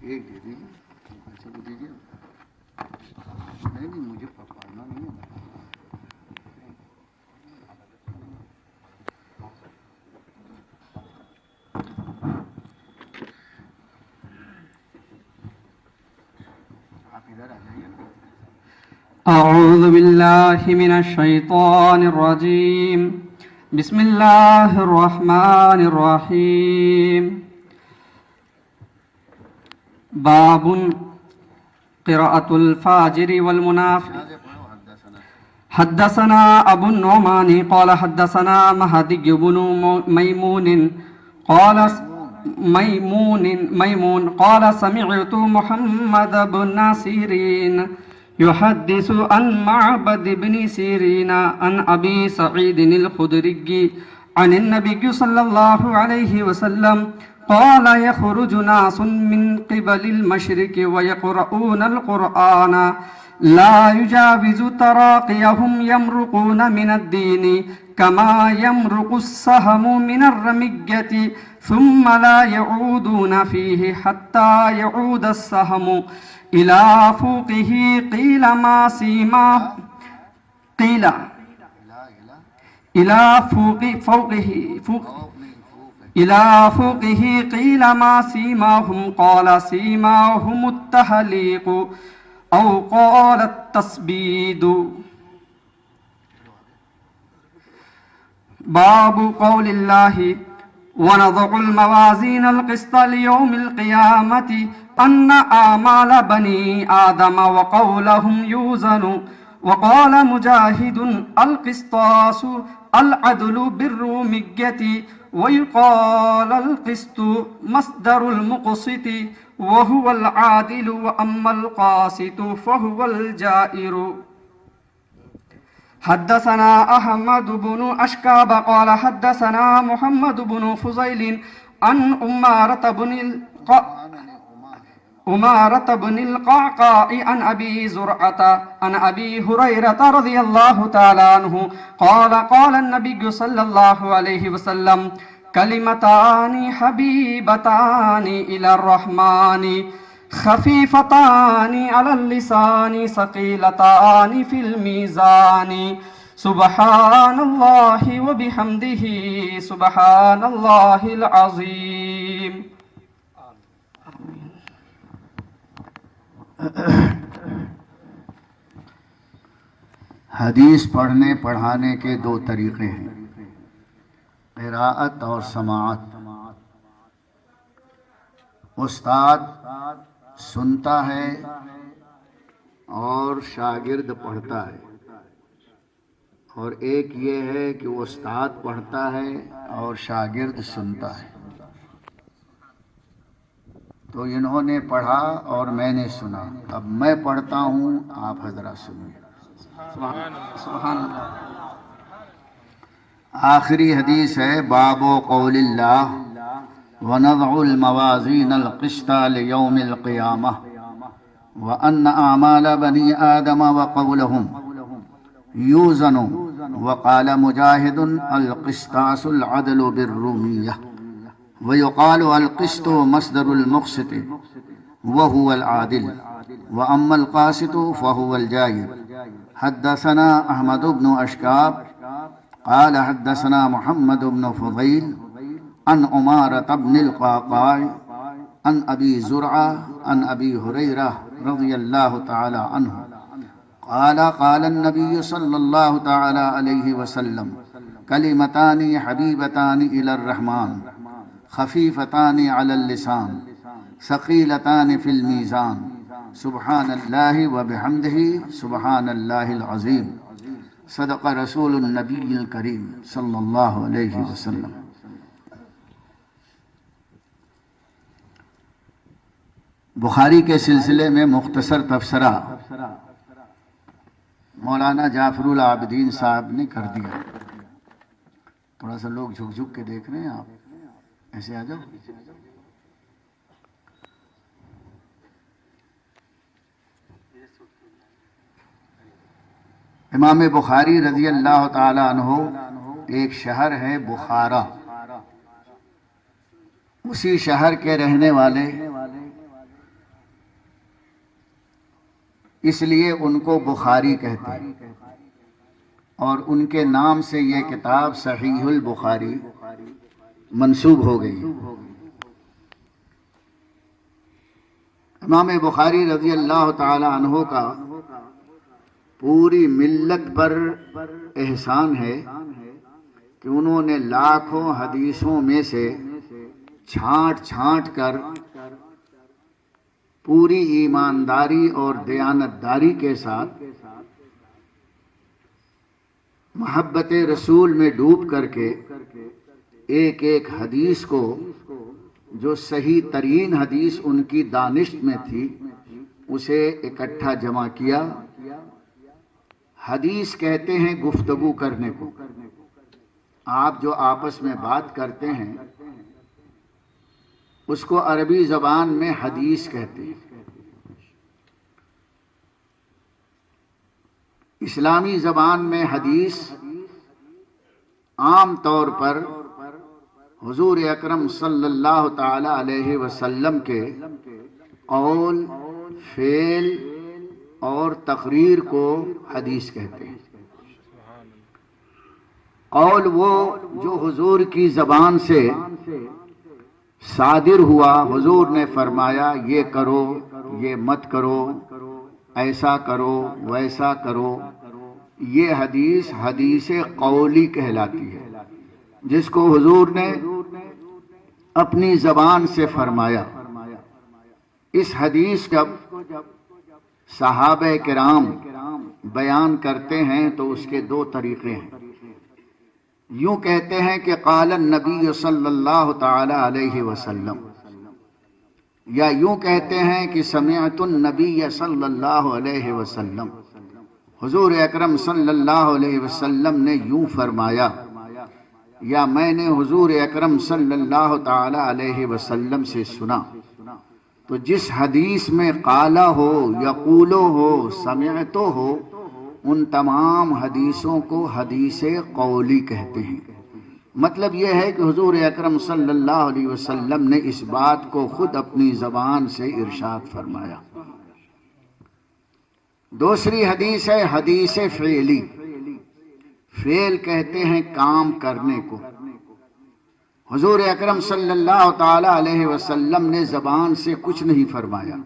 ایک دے دیجیے، ایسے کو دیجیے. نہیں مجھے پکڑنا نہیں ہے. آپ ادھر آ جائیے. أعوذ بالله من الشيطان الرجيم. بسم الله الرحمن الرحيم. باب قراءة الفاجر والمنافق. حدثنا أبو النعمان قال حدثنا مهدي بن ميمون قال سمعت محمد بن سيرين يحدث عن معبد بن سيرين عن أبي سعيد الخدري عن النبي صلى الله عليه وسلم قال يخرج ناس من قبل المشرق ويقرؤون القرآن لا يجاوز تراقيهم يمرقون من الدين كما يمرق السهم من الرمية ثم لا يعودون فيه حتى يعود السهم إلى فوقه قيل ما سيماه قيل إلى فوقه قيل ما سيماهم قال سيماهم التهليق أو قال التسبيد. باب قول الله ونضع الموازين القسط ليوم القيامة أن أعمال بني آدم وقولهم يوزن. وقال مجاهد القسطاس العدل بالرومية ويقال القسط مصدر المقسط وهو العادل وأما القاسط فهو الجائر. حدثنا أحمد بن أشكاب قال حدثنا محمد بن فضيل عن أمارة بن القعقاع عن أبي زرعة عن أبي هريرة رضي الله تعالى عنه قال قال النبي صلى الله عليه وسلم كلمتان حبيبتان إلى الرحمن خفيفتان على اللسان ثقيلتان في الميزان سبحان الله وبحمده سبحان الله العظيم. حدیث پڑھنے پڑھانے کے دو طریقے ہیں، قراءت اور سماعت. استاد سنتا ہے اور شاگرد پڑھتا ہے، اور ایک یہ ہے کہ استاد پڑھتا ہے اور شاگرد سنتا ہے. تو انہوں نے پڑھا اور میں نے سنا، اب میں پڑھتا ہوں، آپ حضرات سنیں. سبحان اللہ. آخری حدیث ہے باب قول اللہ وَنَضْعُ الْمَوَازِينَ الْقِسْطَ لِيَوْمِ الْقِيَامَةِ وَأَنَّ أَعْمَالَ بَنِي آدَمَ وَقَوْلَهُمْ يُوزَنُ. وقال مجاهد القسطاس العدل بالرومية ويقال القسط مصدر المقسط وهو العادل وأما القاسط فهو الجائر. حدثنا أحمد بن أشكاب قال حدثنا محمد بن فضيل عن أمارة بن القعقاع عن أبي زرعة عن أبي هريرة رضي الله تعالى عنه قال قال النبي صلى الله تعالى عليه وسلم كلمتان حبيبتان إلى الرحمن خفيفتان على اللسان ثقيلتان في الميزان سبحان الله وبحمده سبحان الله العظيم. صدق رسول النبي الكريم صلى الله عليه وسلم. بخاری کے سلسلے میں مختصر تبصرہ مولانا جعفر العابدین صاحب نے کر دیا. تھوڑا سا لوگ جھک جھک کے دیکھ رہے ہیں، آپ ایسے آ جاؤ. امام بخاری رضی اللہ تعالی عنہ ایک شہر ہے بخارا، اسی شہر کے رہنے والے اس لیے ان کو بخاری کہتے ہیں، اور ان کے نام سے یہ کتاب صحیح البخاری منسوب ہو گئی۔ امام بخاری رضی اللہ تعالی عنہ کا پوری ملت پر احسان ہے کہ انہوں نے لاکھوں حدیثوں میں سے چھانٹ چھانٹ کر پوری ایمانداری اور دیانتداری کے ساتھ محبت رسول میں ڈوب کر کے ایک ایک حدیث کو، جو صحیح ترین حدیث ان کی دانشت میں تھی، اسے اکٹھا جمع کیا۔ حدیث کہتے ہیں گفتگو کرنے کو، آپ جو آپس میں بات کرتے ہیں اس کو عربی زبان میں حدیث کہتے ہیں۔ اسلامی زبان میں حدیث عام طور پر حضور اکرم صلی اللہ تعالی علیہ وسلم کے قول، فعل اور تقریر کو حدیث کہتے ہیں۔ قول وہ جو حضور کی زبان سے صادر ہوا، حضور نے فرمایا یہ کرو، یہ مت کرو، ایسا کرو، ویسا کرو، یہ حدیث حدیث قولی کہلاتی ہے، جس کو حضور نے اپنی زبان سے فرمایا۔ اس حدیث جب صحابہ کرام بیان کرتے ہیں تو اس کے دو طریقے ہیں۔ یوں کہتے ہیں کہ قال النبی صلی اللہ تعالی علیہ وسلم، یا یوں کہتے ہیں کہ سمعت النبی صلی اللہ علیہ وسلم، حضور اکرم صلی اللہ علیہ وسلم نے یوں فرمایا، یا میں نے حضور اکرم صلی اللہ تعالی علیہ وسلم سے سنا۔ تو جس حدیث میں قالا ہو، یقولو ہو، سمعتو ہو، ان تمام حدیثوں کو حدیث قولی کہتے ہیں۔ مطلب یہ ہے کہ حضور اکرم صلی اللہ علیہ وسلم نے اس بات کو خود اپنی زبان سے ارشاد فرمایا۔ دوسری حدیث ہے حدیث فعلی۔ فعل کہتے ہیں کام کرنے کو۔ حضور اکرم صلی اللہ تعالی علیہ وسلم نے زبان سے کچھ نہیں فرمایا،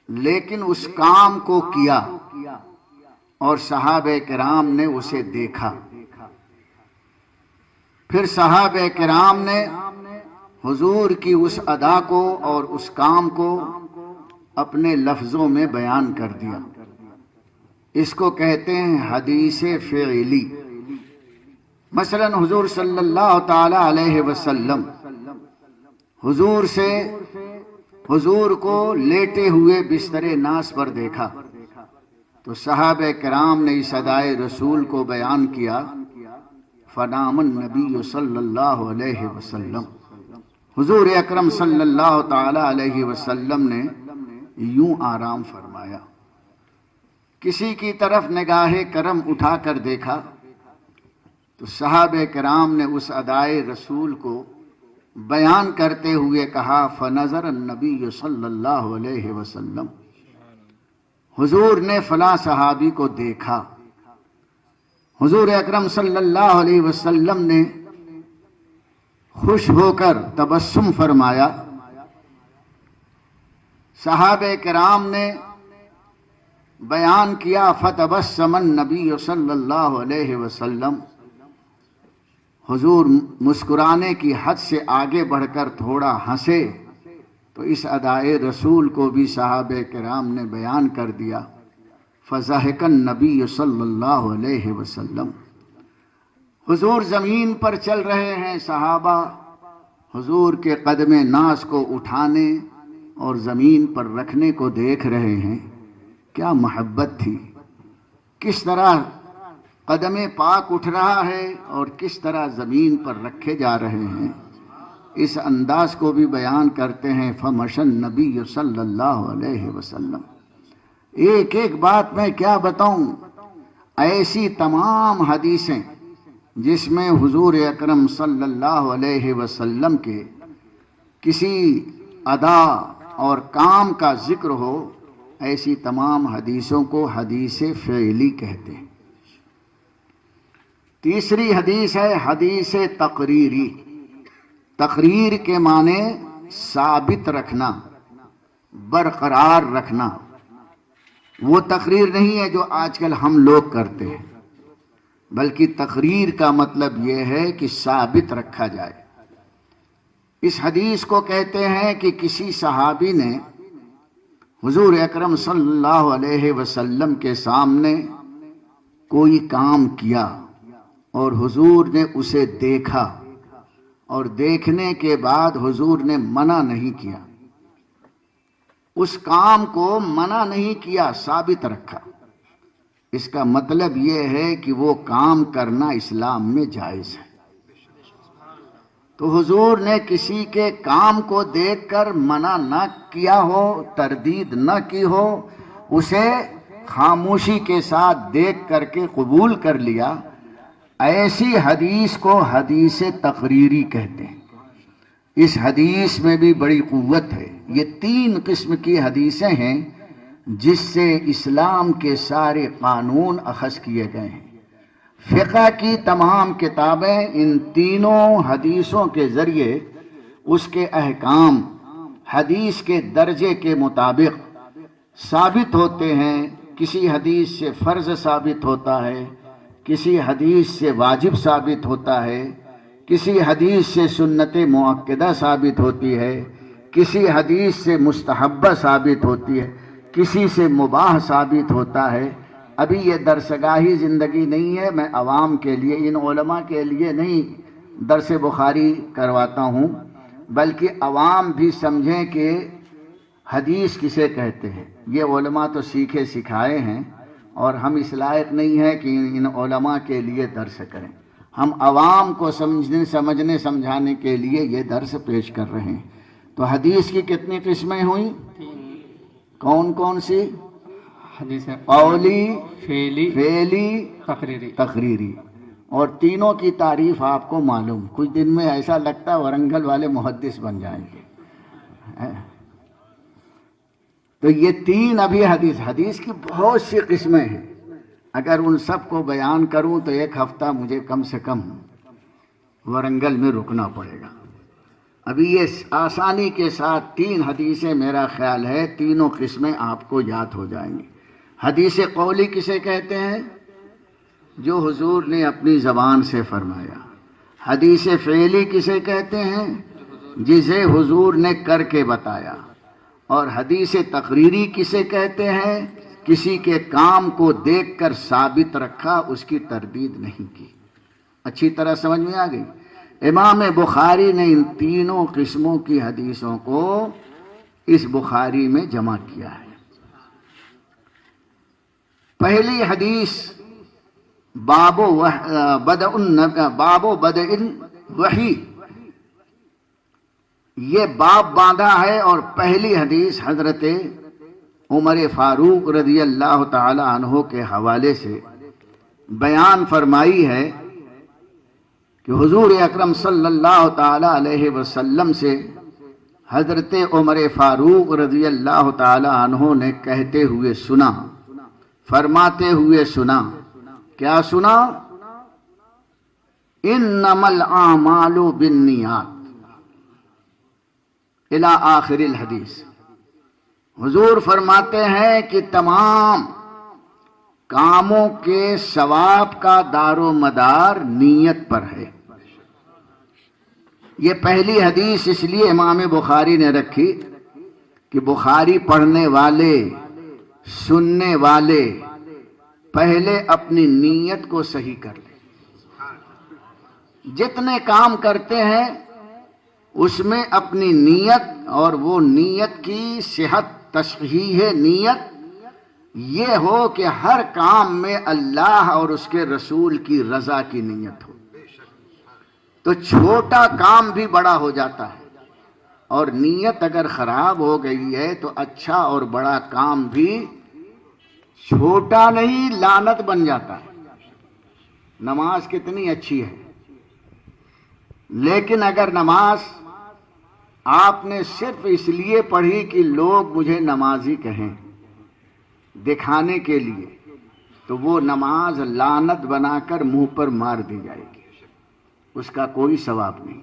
لیکن اس کام کو کیا اور صحابہ کرام نے اسے دیکھا۔ پھر صحابہ کرام نے حضور کی اس ادا کو اور اس کام کو اپنے لفظوں میں بیان کر دیا۔ اس کو کہتے ہیں حدیث فعلی۔ مثلا حضور صلی اللہ تعالی علیہ وسلم حضور کو لیٹے ہوئے بستر ناس پر دیکھا تو صحابہ کرام نے اس ادائے رسول کو بیان کیا، فنام النبی صلی اللہ علیہ وسلم، حضور اکرم صلی اللہ تعالی علیہ وسلم نے یوں آرام فرمایا۔ کسی کی طرف نگاہ کرم اٹھا کر دیکھا تو صحابہ کرام نے اس ادائے رسول کو بیان کرتے ہوئے کہا، فنظر النبی صلی اللہ علیہ وسلم، حضور نے فلاں صحابی کو دیکھا۔ حضور اکرم صلی اللہ علیہ وسلم نے خوش ہو کر تبسم فرمایا۔ صحابہ کرام نے بیان کیا، فتبسم النبی صلی اللہ علیہ وسلم، حضور مسکرانے کی حد سے آگے بڑھ کر تھوڑا ہنسے تو اس ادائے رسول کو بھی صحابہ کرام نے بیان کر دیا، فضحک النبی صلی اللہ علیہ وسلم۔ حضور زمین پر چل رہے ہیں، صحابہ حضور کے قدم ناز کو اٹھانے اور زمین پر رکھنے کو دیکھ رہے ہیں۔ کیا محبت تھی، کس طرح قدم پاک اٹھ رہا ہے اور کس طرح زمین پر رکھے جا رہے ہیں، اس انداز کو بھی بیان کرتے ہیں، فمشى النبی صلی اللہ علیہ وسلم۔ ایک ایک بات میں کیا بتاؤں، ایسی تمام حدیثیں جس میں حضور اکرم صلی اللہ علیہ وسلم کے کسی ادا اور کام کا ذکر ہو، ایسی تمام حدیثوں کو حدیث فعلی کہتے ہیں۔ تیسری حدیث ہے حدیث تقریری۔ تقریر کے معنی ثابت رکھنا، برقرار رکھنا۔ وہ تقریر نہیں ہے جو آج کل ہم لوگ کرتے ہیں، بلکہ تقریر کا مطلب یہ ہے کہ ثابت رکھا جائے۔ اس حدیث کو کہتے ہیں کہ کسی صحابی نے حضور اکرم صلی اللہ علیہ وسلم کے سامنے کوئی کام کیا اور حضور نے اسے دیکھا، اور دیکھنے کے بعد حضور نے منع نہیں کیا، اس کام کو منع نہیں کیا، ثابت رکھا۔ اس کا مطلب یہ ہے کہ وہ کام کرنا اسلام میں جائز ہے۔ تو حضور نے کسی کے کام کو دیکھ کر منع نہ کیا ہو، تردید نہ کی ہو، اسے خاموشی کے ساتھ دیکھ کر کے قبول کر لیا، ایسی حدیث کو حدیث تقریری کہتے ہیں۔ اس حدیث میں بھی بڑی قوت ہے۔ یہ 3 قسم کی حدیثیں ہیں جس سے اسلام کے سارے قانون اخذ کیے گئے ہیں۔ فقہ کی تمام کتابیں ان تینوں حدیثوں کے ذریعے اس کے احکام حدیث کے درجے کے مطابق ثابت ہوتے ہیں۔ کسی حدیث سے فرض ثابت ہوتا ہے، کسی حدیث سے واجب ثابت ہوتا ہے، کسی حدیث سے سنت مؤکدہ ثابت ہوتی ہے، کسی حدیث سے مستحبہ ثابت ہوتی ہے، کسی سے مباح ثابت ہوتا ہے۔ ابھی یہ درسگاہی زندگی نہیں ہے، میں عوام کے لیے، ان علماء کے لیے نہیں درس بخاری کرواتا ہوں، بلکہ عوام بھی سمجھیں کہ حدیث کسے کہتے ہیں۔ یہ علماء تو سیکھے سکھائے ہیں، اور ہم اس لائق نہیں ہیں کہ ان علماء کے لیے درس کریں۔ ہم عوام کو سمجھنے سمجھانے کے لیے یہ درس پیش کر رہے ہیں۔ تو حدیث کی کتنی قسمیں ہوئیں؟ کون کون سی؟ حدیث قولی، فعلی، تقریری۔ اور تینوں کی تعریف آپ کو معلوم، کچھ دن میں ایسا لگتا ہے ورنگل والے محدث بن جائیں گے۔ تو یہ 3 ابھی حدیث کی بہت سی قسمیں ہیں۔ اگر ان سب کو بیان کروں تو 1 ہفتہ مجھے کم سے کم ورنگل میں رکنا پڑے گا۔ ابھی یہ آسانی کے ساتھ 3 حدیثیں میرا خیال ہے تینوں قسمیں آپ کو یاد ہو جائیں گی۔ حدیث قولی کسے کہتے ہیں؟ جو حضور نے اپنی زبان سے فرمایا۔ حدیث فعلی کسے کہتے ہیں؟ جسے حضور نے کر کے بتایا۔ اور حدیث تقریری کسے کہتے ہیں؟ کسی کے کام کو دیکھ کر ثابت رکھا، اس کی تردید نہیں کی۔ اچھی طرح سمجھ میں آ گئی؟ امام بخاری نے ان تینوں قسموں کی حدیثوں کو اس بخاری میں جمع کیا ہے۔ پہلی حدیث باب بدء الوحی، یہ باب باندھا ہے، اور پہلی حدیث حضرت عمر فاروق رضی اللہ تعالی عنہ کے حوالے سے بیان فرمائی ہے کہ حضور اکرم صلی اللہ تعالی علیہ وسلم سے حضرت عمر فاروق رضی اللہ تعالی عنہ نے کہتے ہوئے سنا، فرماتے ہوئے سنا۔ کیا سنا؟ انما الاعمال بالنیات الی آخر الحدیث۔ حضور فرماتے ہیں کہ تمام کاموں کے ثواب کا دار و مدار نیت پر ہے۔ یہ پہلی حدیث اس لیے امام بخاری نے رکھی کہ بخاری پڑھنے والے، سننے والے پہلے اپنی نیت کو صحیح کر لیں۔ جتنے کام کرتے ہیں اس میں اپنی نیت، اور وہ نیت کی صحت، تصحیح نیت یہ ہو کہ ہر کام میں اللہ اور اس کے رسول کی رضا کی نیت ہو، تو چھوٹا کام بھی بڑا ہو جاتا ہے۔ اور نیت اگر خراب ہو گئی ہے تو اچھا اور بڑا کام بھی چھوٹا نہیں، لعنت بن جاتا ہے۔ نماز کتنی اچھی ہے، لیکن اگر نماز آپ نے صرف اس لیے پڑھی کہ لوگ مجھے نمازی کہیں، دکھانے کے لیے تو وہ نماز لعنت بنا کر منہ پر مار دی جائے گی، اس کا کوئی ثواب نہیں۔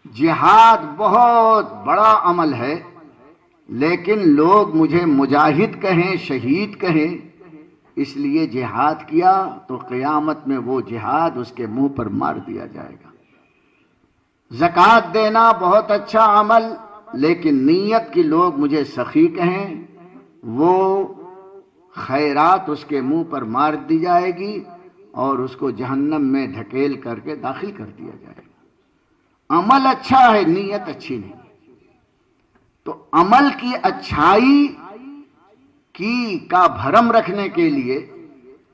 جہاد بہت بڑا عمل ہے، لیکن لوگ مجھے مجاہد کہیں، شہید کہیں، اس لیے جہاد کیا تو قیامت میں وہ جہاد اس کے منہ پر مار دیا جائے گا۔ زکوٰۃ دینا بہت اچھا عمل، لیکن نیت کی لوگ مجھے سخی کہیں، وہ خیرات اس کے منہ پر مار دی جائے گی اور اس کو جہنم میں ڈھکیل کر کے داخل کر دیا جائے گا۔ عمل اچھا ہے، نیت اچھی نہیں۔ تو عمل کی اچھائی کا بھرم رکھنے کے لیے،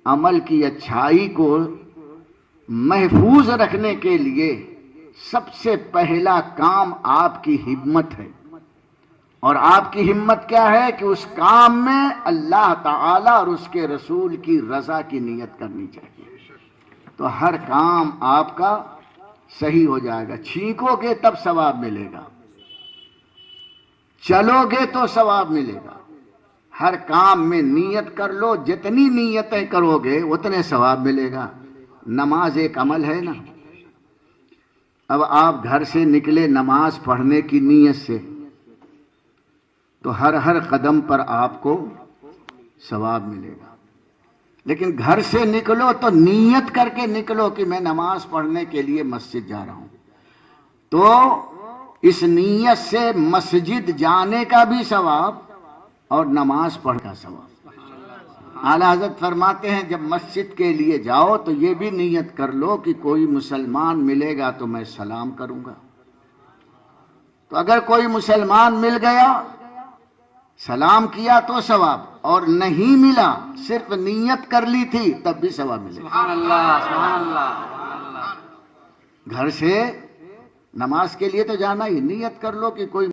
عمل کی اچھائی کو محفوظ رکھنے کے لیے سب سے پہلا کام آپ کی ہمت ہے، اور آپ کی ہمت کیا ہے کہ اس کام میں اللہ تعالی اور اس کے رسول کی رضا کی نیت کرنی چاہیے، تو ہر کام آپ کا صحیح ہو جائے گا۔ چھینکو گے تب ثواب ملے گا، چلو گے تو ثواب ملے گا۔ ہر کام میں نیت کر لو، جتنی نیتیں کرو گے اتنے ثواب ملے گا۔ نماز ایک عمل ہے نا، اب آپ گھر سے نکلے نماز پڑھنے کی نیت سے، تو ہر قدم پر آپ کو ثواب ملے گا۔ لیکن گھر سے نکلو تو نیت کر کے نکلو کہ میں نماز پڑھنے کے لیے مسجد جا رہا ہوں، تو اس نیت سے مسجد جانے کا بھی ثواب اور نماز پڑھنے کا ثواب۔ اعلیٰ حضرت فرماتے ہیں جب مسجد کے لیے جاؤ تو یہ بھی نیت کر لو کہ کوئی مسلمان ملے گا تو میں سلام کروں گا، تو اگر کوئی مسلمان مل گیا، سلام کیا تو ثواب، اور نہیں ملا صرف نیت کر لی تھی تب بھی ثواب ملے گا۔ سبحان اللہ، سبحان اللہ۔ گھر سے نماز کے لیے تو جانا ہی، نیت کر لو کہ کوئی